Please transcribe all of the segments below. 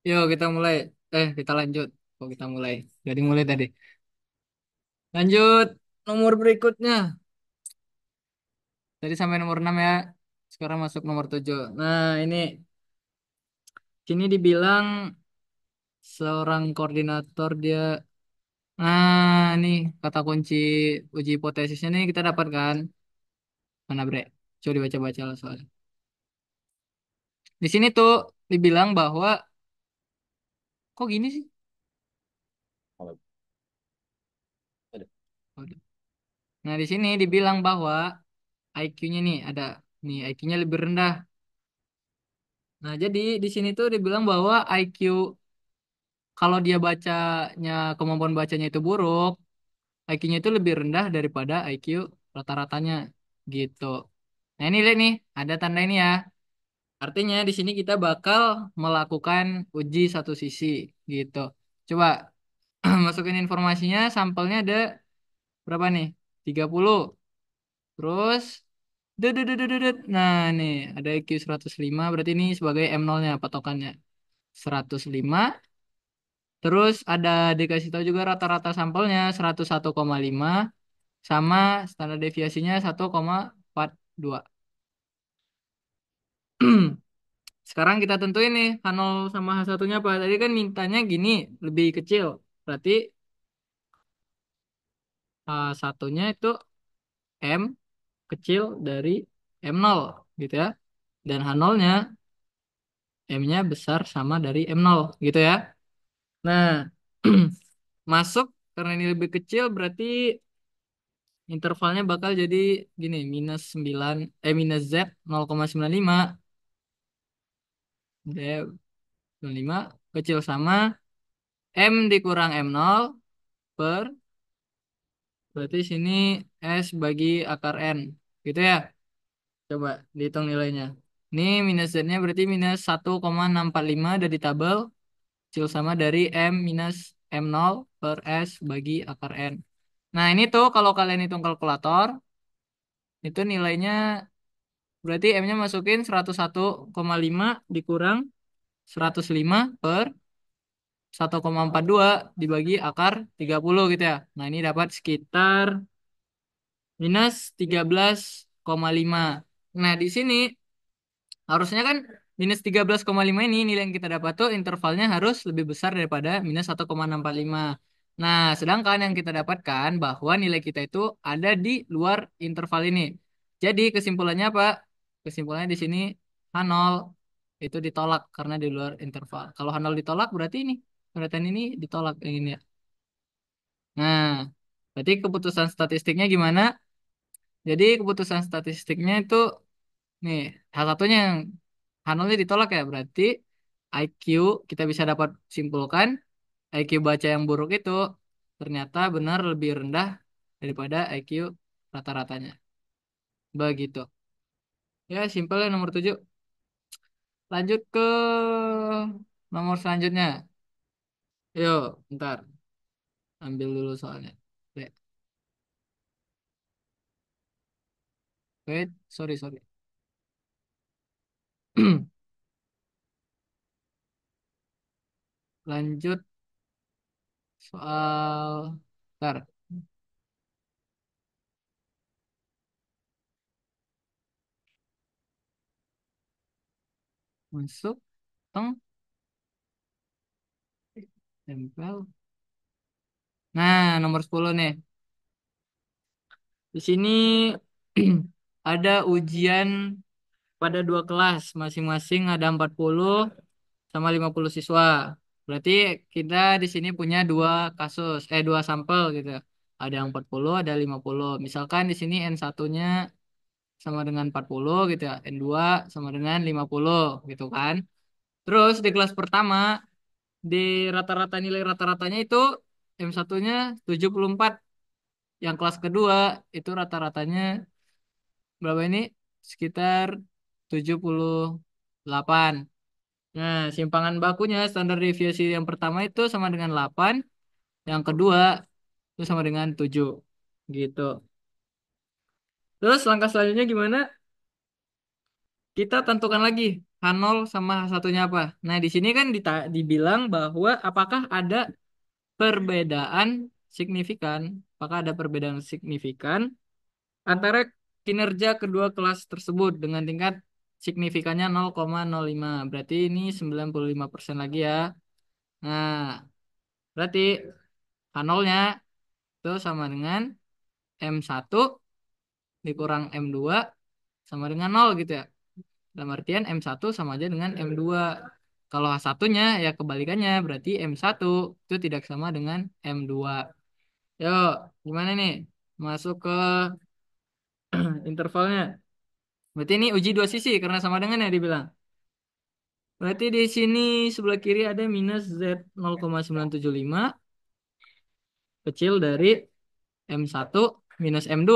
Yuk kita mulai. Kita lanjut. Oh, kita mulai. Jadi mulai tadi. Lanjut nomor berikutnya. Tadi sampai nomor 6 ya. Sekarang masuk nomor 7. Nah, ini sini dibilang seorang koordinator dia. Nah, ini kata kunci uji hipotesisnya nih kita dapatkan. Mana bre? Coba dibaca-baca lah soalnya. Di sini tuh dibilang bahwa kok gini sih? Waduh. Nah, di sini dibilang bahwa IQ-nya nih ada nih IQ-nya lebih rendah. Nah, jadi di sini tuh dibilang bahwa IQ kalau dia bacanya kemampuan bacanya itu buruk, IQ-nya itu lebih rendah daripada IQ rata-ratanya gitu. Nah, ini lihat nih, ada tanda ini ya. Artinya di sini kita bakal melakukan uji satu sisi gitu. Coba masukin informasinya, sampelnya ada berapa nih? 30. Terus nah, nih ada IQ 105 berarti ini sebagai M0-nya patokannya. 105. Terus ada dikasih tahu juga rata-rata sampelnya 101,5 sama standar deviasinya 1,42. Sekarang kita tentuin nih H0 sama H1-nya apa. Tadi kan mintanya gini, lebih kecil. Berarti H1-nya itu M kecil dari M0 gitu ya. Dan H0-nya M-nya besar sama dari M0 gitu ya. Nah, masuk karena ini lebih kecil berarti intervalnya bakal jadi gini, minus 9, minus Z 0,95. Z 95 kecil sama M dikurang M0 per, berarti sini S bagi akar N. Gitu ya. Coba dihitung nilainya. Ini minus Z-nya berarti minus 1,645 dari tabel. Kecil sama dari M minus M0 per S bagi akar N. Nah ini tuh kalau kalian hitung kalkulator, itu nilainya berarti M-nya masukin 101,5 dikurang 105 per 1,42 dibagi akar 30 gitu ya. Nah, ini dapat sekitar minus 13,5. Nah, di sini harusnya kan minus 13,5 ini nilai yang kita dapat tuh intervalnya harus lebih besar daripada minus 1,645. Nah, sedangkan yang kita dapatkan bahwa nilai kita itu ada di luar interval ini. Jadi kesimpulannya apa? Kesimpulannya di sini H0 itu ditolak karena di luar interval. Kalau H0 ditolak berarti ini pendataan ini ditolak yang ini ya. Nah, berarti keputusan statistiknya gimana? Jadi keputusan statistiknya itu nih, salah satunya yang H0-nya ditolak ya, berarti IQ kita bisa dapat simpulkan IQ baca yang buruk itu ternyata benar lebih rendah daripada IQ rata-ratanya. Begitu. Ya, simpel ya nomor 7. Lanjut ke nomor selanjutnya. Yuk, bentar. Ambil dulu soalnya. Wait, wait, sorry, sorry. Lanjut soal, bentar, masuk, teng, tempel. Nah, nomor 10 nih. Di sini ada ujian pada dua kelas, masing-masing ada 40 sama 50 siswa. Berarti kita di sini punya dua kasus, dua sampel gitu. Ada yang 40, ada 50. Misalkan di sini N1-nya sama dengan 40 gitu ya, N2 sama dengan 50 gitu kan. Terus di kelas pertama, di rata-rata nilai rata-ratanya itu M1-nya 74. Yang kelas kedua itu rata-ratanya berapa ini? Sekitar 78. Nah, simpangan bakunya standar deviasi yang pertama itu sama dengan 8, yang kedua itu sama dengan 7. Gitu. Terus langkah selanjutnya gimana? Kita tentukan lagi. H0 sama H1-nya apa? Nah, di sini kan dibilang bahwa apakah ada perbedaan signifikan? Apakah ada perbedaan signifikan antara kinerja kedua kelas tersebut dengan tingkat signifikannya 0,05. Berarti ini 95% lagi ya. Nah, berarti H0-nya itu sama dengan M1 dikurang M2 sama dengan 0 gitu ya. Dalam artian M1 sama aja dengan M2. Kalau H1-nya ya kebalikannya, berarti M1 itu tidak sama dengan M2. Yuk, gimana nih? Masuk ke intervalnya. Berarti ini uji dua sisi karena sama dengan ya dibilang. Berarti di sini sebelah kiri ada minus Z 0,975 kecil dari M1 minus M2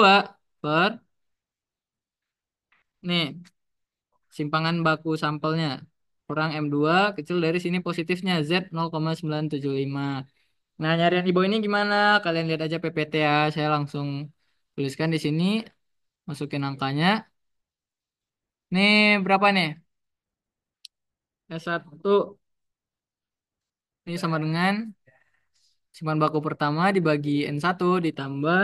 per nih simpangan baku sampelnya kurang M2 kecil dari sini positifnya Z 0,975. Nah, nyarian di bawah ini gimana? Kalian lihat aja PPT ya. Saya langsung tuliskan di sini, masukin angkanya. Nih berapa nih? S1 ini sama dengan simpan baku pertama dibagi N1 ditambah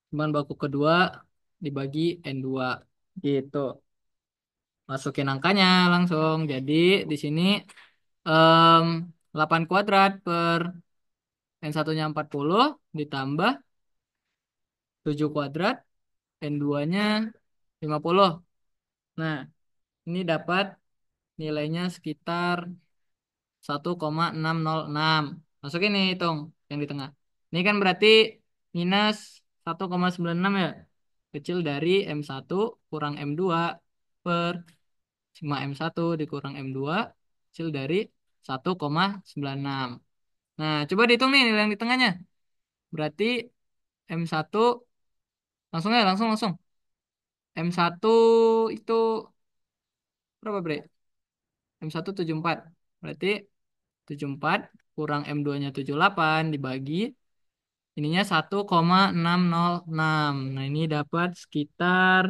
simpan baku kedua dibagi N2. Gitu. Masukin angkanya langsung. Jadi di sini em, 8 kuadrat per N1-nya 40 ditambah 7 kuadrat N2-nya 50. Nah, ini dapat nilainya sekitar 1,606. Masukin nih hitung yang di tengah. Ini kan berarti minus 1,96 ya. Kecil dari M1 kurang M2 per sigma M1 dikurang M2 kecil dari 1,96. Nah, coba dihitung nih nilai yang di tengahnya. Berarti M1 langsung ya, langsung langsung. M1 itu berapa, Bre? M1 74. Berarti 74 kurang M2-nya 78 dibagi ininya 1,606. Nah, ini dapat sekitar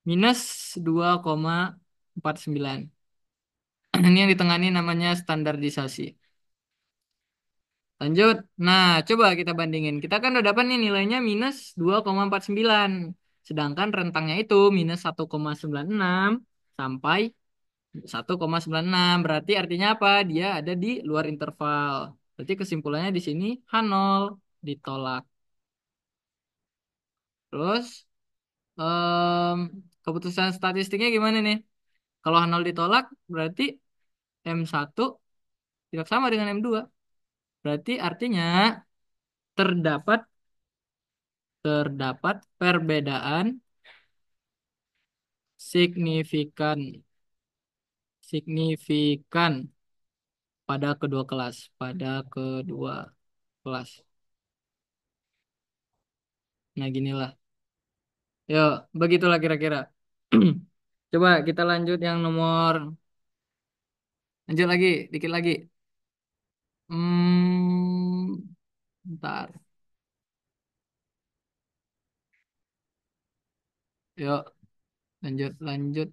minus 2,49. Ini yang di tengah ini namanya standarisasi. Lanjut. Nah, coba kita bandingin. Kita kan udah dapat nih nilainya minus 2,49. Sedangkan rentangnya itu minus 1,96 sampai 1,96. Berarti artinya apa? Dia ada di luar interval. Berarti kesimpulannya di sini H0 ditolak. Terus em, keputusan statistiknya gimana nih? Kalau H0 ditolak berarti M1 tidak sama dengan M2. Berarti artinya terdapat terdapat perbedaan signifikan signifikan pada kedua kelas. Nah, ginilah. Yuk, begitulah kira-kira. Coba kita lanjut yang nomor. Lanjut lagi, dikit lagi. Bentar. Yuk, lanjut, lanjut.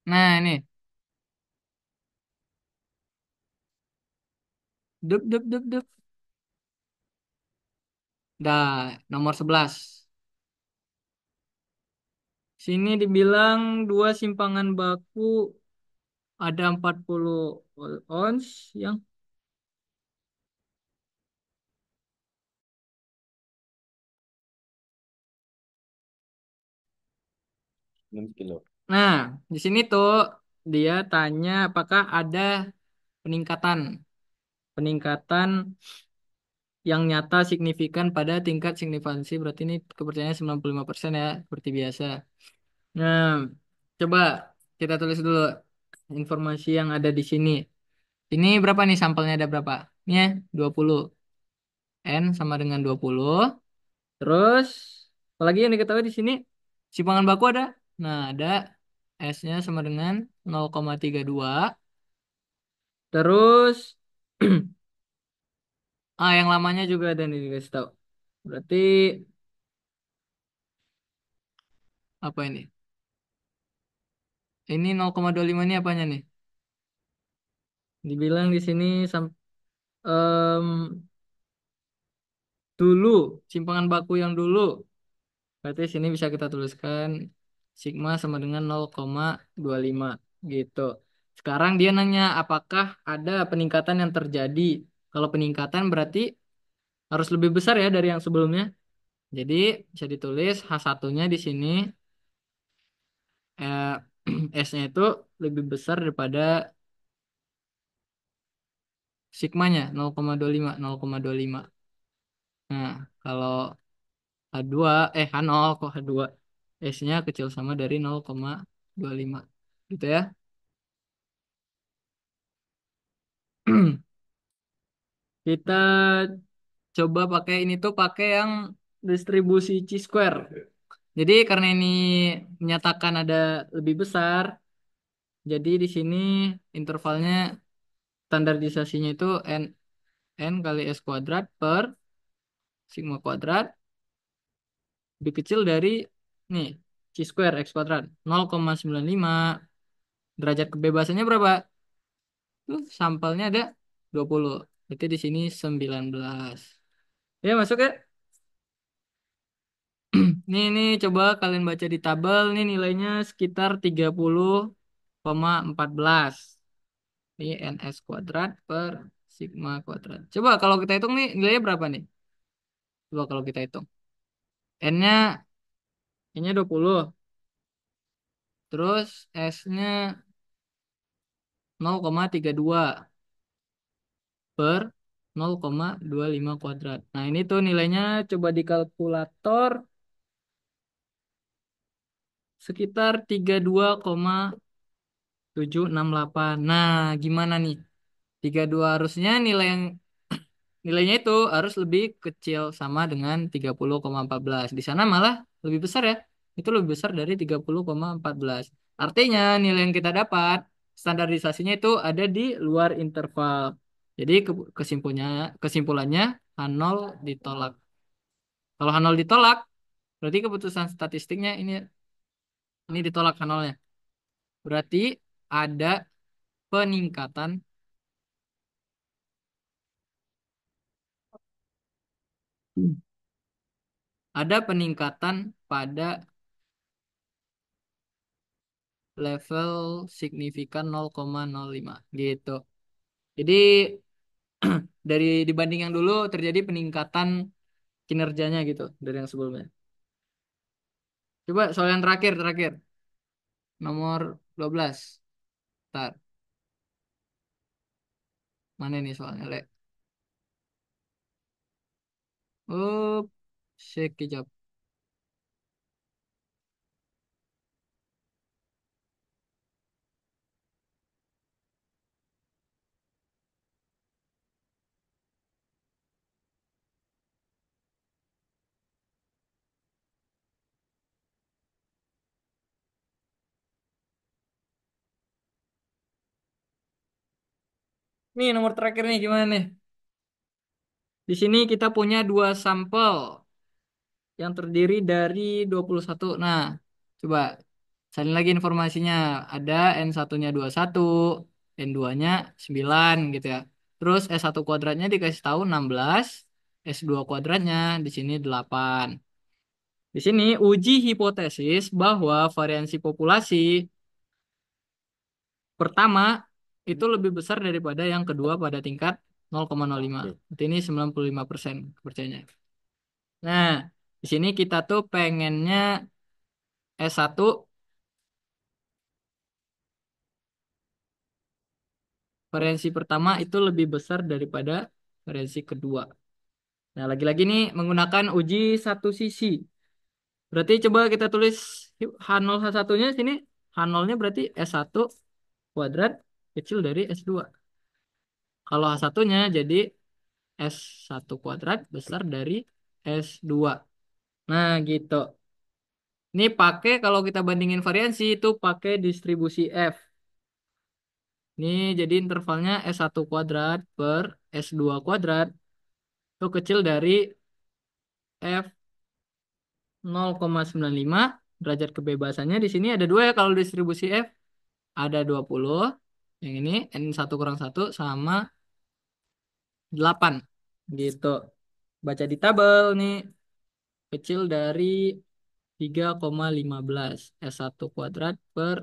Nah, ini. Dup, dup, dup, dup. Dah, nomor 11. Sini dibilang dua simpangan baku ada 40 ons yang 6 kilo. Nah, di sini tuh dia tanya apakah ada peningkatan peningkatan yang nyata signifikan pada tingkat signifikansi. Berarti ini kepercayaannya 95% ya, seperti biasa. Nah, coba kita tulis dulu informasi yang ada di sini. Ini berapa nih sampelnya ada berapa? Ini ya, 20. N sama dengan 20. Terus apalagi yang diketahui di sini simpangan baku ada. Nah, ada S-nya sama dengan 0,32. Terus yang lamanya juga ada nih dikasih tahu. Berarti apa ini? Ini 0,25 ini apanya nih? Dibilang di sini em, dulu, simpangan baku yang dulu. Berarti sini bisa kita tuliskan sigma sama dengan 0,25 gitu. Sekarang dia nanya apakah ada peningkatan yang terjadi. Kalau peningkatan berarti harus lebih besar ya dari yang sebelumnya. Jadi bisa ditulis H1-nya di sini eh, S-nya itu lebih besar daripada sigmanya 0,25, 0,25. Nah, kalau H2 H0 kok H2 S-nya kecil sama dari 0,25 gitu ya. Kita coba pakai ini tuh pakai yang distribusi chi-square. Jadi karena ini menyatakan ada lebih besar, jadi di sini intervalnya standarisasinya itu n kali s kuadrat per sigma kuadrat lebih kecil dari nih chi-square x kuadrat 0,95. Derajat kebebasannya berapa? Tuh sampelnya ada 20. Berarti di sini 19. Ya masuk ya. Ini coba kalian baca di tabel. Ini nilainya sekitar 30,14. Ini ns kuadrat per sigma kuadrat. Coba kalau kita hitung nih nilainya berapa nih? Coba kalau kita hitung. N-nya 20. Terus S-nya 0,32 per 0,25 kuadrat. Nah ini tuh nilainya coba di kalkulator sekitar 32,768. Nah, gimana nih? 32 harusnya nilainya itu harus lebih kecil sama dengan 30,14. Di sana malah lebih besar ya. Itu lebih besar dari 30,14. Artinya nilai yang kita dapat standarisasinya itu ada di luar interval. Jadi kesimpulannya H0 ditolak. Kalau H0 ditolak, berarti keputusan statistiknya ini ditolak H0-nya. Berarti ada peningkatan ada peningkatan pada level signifikan 0,05 gitu. Jadi dari dibanding yang dulu terjadi peningkatan kinerjanya gitu dari yang sebelumnya. Coba soal yang terakhir nomor 12. Ntar, mana nih soalnya, Le? Oh, shake kejap. Nih nomor terakhir nih gimana nih? Di sini kita punya dua sampel yang terdiri dari 21. Nah, coba salin lagi informasinya. Ada N1-nya 21, N2-nya 9 gitu ya. Terus S1 kuadratnya dikasih tahu 16, S2 kuadratnya di sini 8. Di sini uji hipotesis bahwa variansi populasi pertama itu lebih besar daripada yang kedua pada tingkat 0,05. Berarti ini 95% kepercayaannya. Nah, di sini kita tuh pengennya S1 variansi pertama itu lebih besar daripada variansi kedua. Nah, lagi-lagi nih menggunakan uji satu sisi. Berarti coba kita tulis H0 H1-nya sini. H0-nya berarti S1 kuadrat kecil dari S2. Kalau H1-nya jadi S1 kuadrat besar dari S2. Nah, gitu. Ini pakai kalau kita bandingin variansi itu pakai distribusi F. Ini jadi intervalnya S1 kuadrat per S2 kuadrat itu kecil dari F 0,95 derajat kebebasannya di sini ada dua ya kalau distribusi F ada 20 yang ini N1 kurang 1 sama 8 gitu. Baca di tabel nih kecil dari 3,15 S1 kuadrat per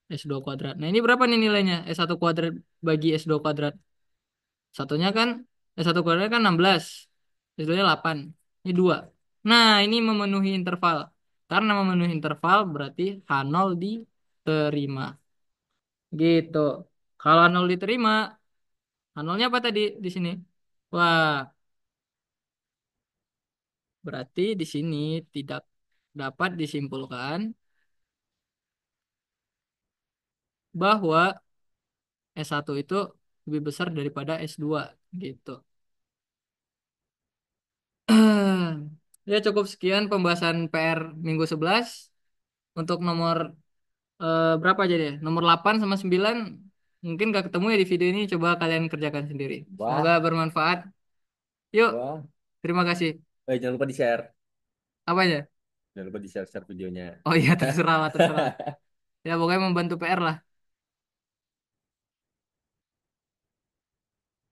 S2 kuadrat. Nah ini berapa nih nilainya? S1 kuadrat bagi S2 kuadrat. Satunya kan S1 kuadrat kan 16. S2-nya 8. Ini 2. Nah ini memenuhi interval. Karena memenuhi interval berarti H0 diterima. Gitu. Kalau H0 diterima, H0-nya apa tadi di sini? Wah, berarti di sini tidak dapat disimpulkan bahwa S1 itu lebih besar daripada S2 gitu. Ya cukup sekian pembahasan PR minggu 11 untuk nomor berapa aja deh? Nomor 8 sama 9 mungkin gak ketemu ya di video ini, coba kalian kerjakan sendiri. Semoga Wah, bermanfaat. Yuk, wah. terima kasih. Jangan lupa di-share. Apa aja? Jangan lupa di-share videonya. Oh iya, terserah lah, terserah. Ya pokoknya membantu PR lah.